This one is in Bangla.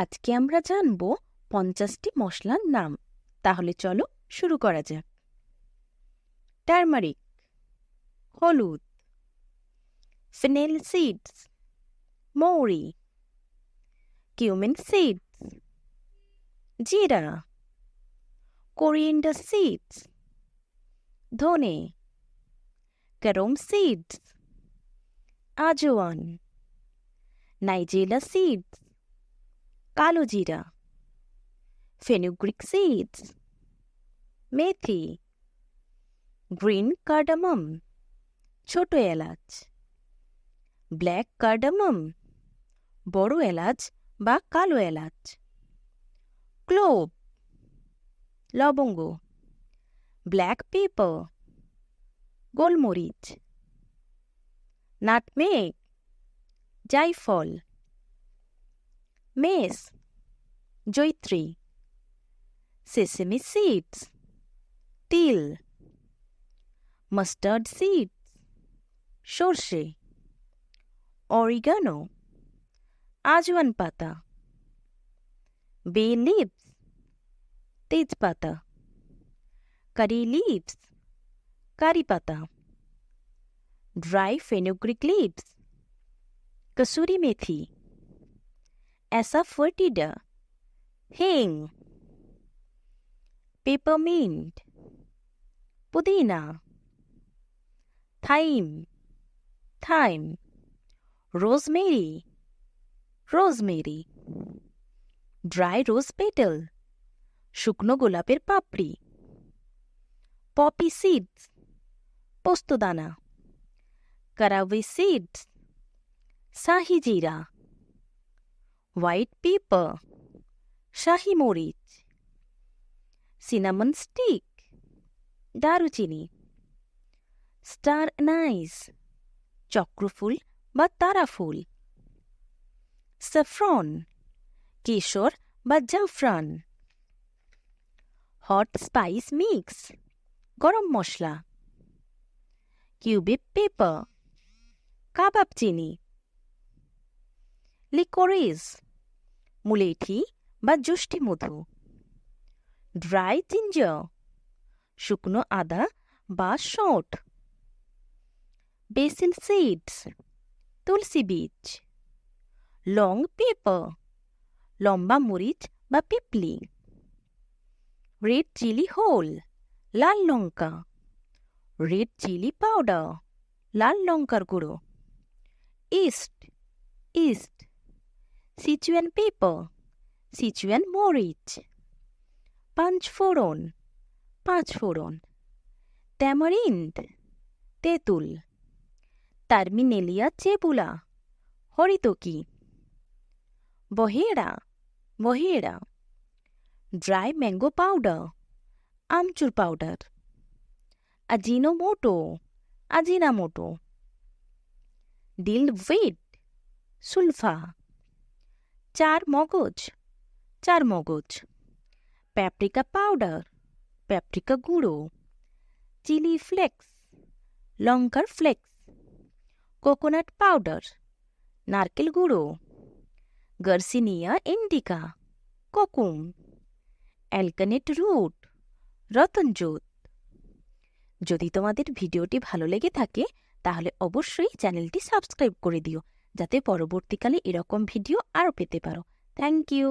আজকে আমরা জানব 50টি মশলার নাম। তাহলে চলো শুরু করা যাক। টারমারিক হলুদ, ফেনেল সিডস মৌরি, কিউমিন সিডস জিরা, কোরিয়েন্ডার সিডস ধনে, ক্যারম সিডস আজওয়ান, নাইজেলা সিডস কালো জিরা, ফেনুগ্রিক সিডস মেথি, গ্রিন কার্ডামম ছোট এলাচ, ব্ল্যাক কার্ডামম বড় এলাচ বা কালো এলাচ, ক্লোভ লবঙ্গ, ব্ল্যাক পেপার গোলমরিচ, নাটমেগ জায়ফল, মেস জৈত্রী, সেসেমি সিডস তিল, মাস্টার্ড সিডস সর্ষে, অরিগানো আজওয়ান পাতা, বে লিভস তেজপাতা, কারি লিভস কারি পাতা, dry fenugreek leaves kasuri methi, অ্যাসাফোটিডা হিং, পেপারমিন্ট পুদিনা, থাইম, রোজমেরি, ড্রাই রোজ পেটাল শুকনো গোলাপের পাপড়ি, পপি সিডস পোস্তদানা, কারাওয়ে সিডস শাহি জিরা, হোয়াইট পেপার শাহি মরিচ, সিনামন স্টিক দারুচিনি, স্টার অ্যানাইস চক্রফুল বা তারাফুল, স্যাফরন কেশর বা জাফরান, হট স্পাইস মিক্স গরম মশলা, কিউবিক পেপার কাবাব চিনি, লিকোরিস মুলেঠি বা যষ্টি মধু, ড্রাই জিঞ্জার শুকনো আদা বা শট, বেসিল সিডস তুলসী বীজ, লং পেপার লম্বা মরিচ বা পিপলি, রেড চিলি হোল লাল লঙ্কা, রেড চিলি পাউডার লাল লঙ্কার গুঁড়ো, ইস্ট সিচুয়ান পেপার সিচুয়ান মরিচ, পাঁচফোড়ন, ট্যামারিন্ড তেঁতুল, টার্মিনেলিয়া চেবুলা হরিতকি, বহেড়া ড্রাই ম্যাঙ্গো পাউডার আমচুর পাউডার, আজিনামোটো, ডিল উইট সুলফা, চার মগজ, প্যাপ্রিকা পাউডার প্যাপ্রিকা গুঁড়ো, চিলি ফ্লেক্স লঙ্কার ফ্লেক্স, কোকোনাট পাউডার নারকেল গুঁড়ো, গার্সিনিয়া ইন্ডিকা কোকুম, অ্যালকানেট রুট রতনজোত। যদি তোমাদের ভিডিওটি ভালো লেগে থাকে তাহলে অবশ্যই চ্যানেলটি সাবস্ক্রাইব করে দিও, যাতে পরবর্তীকালে এরকম ভিডিও আরও পেতে পারো। Thank you.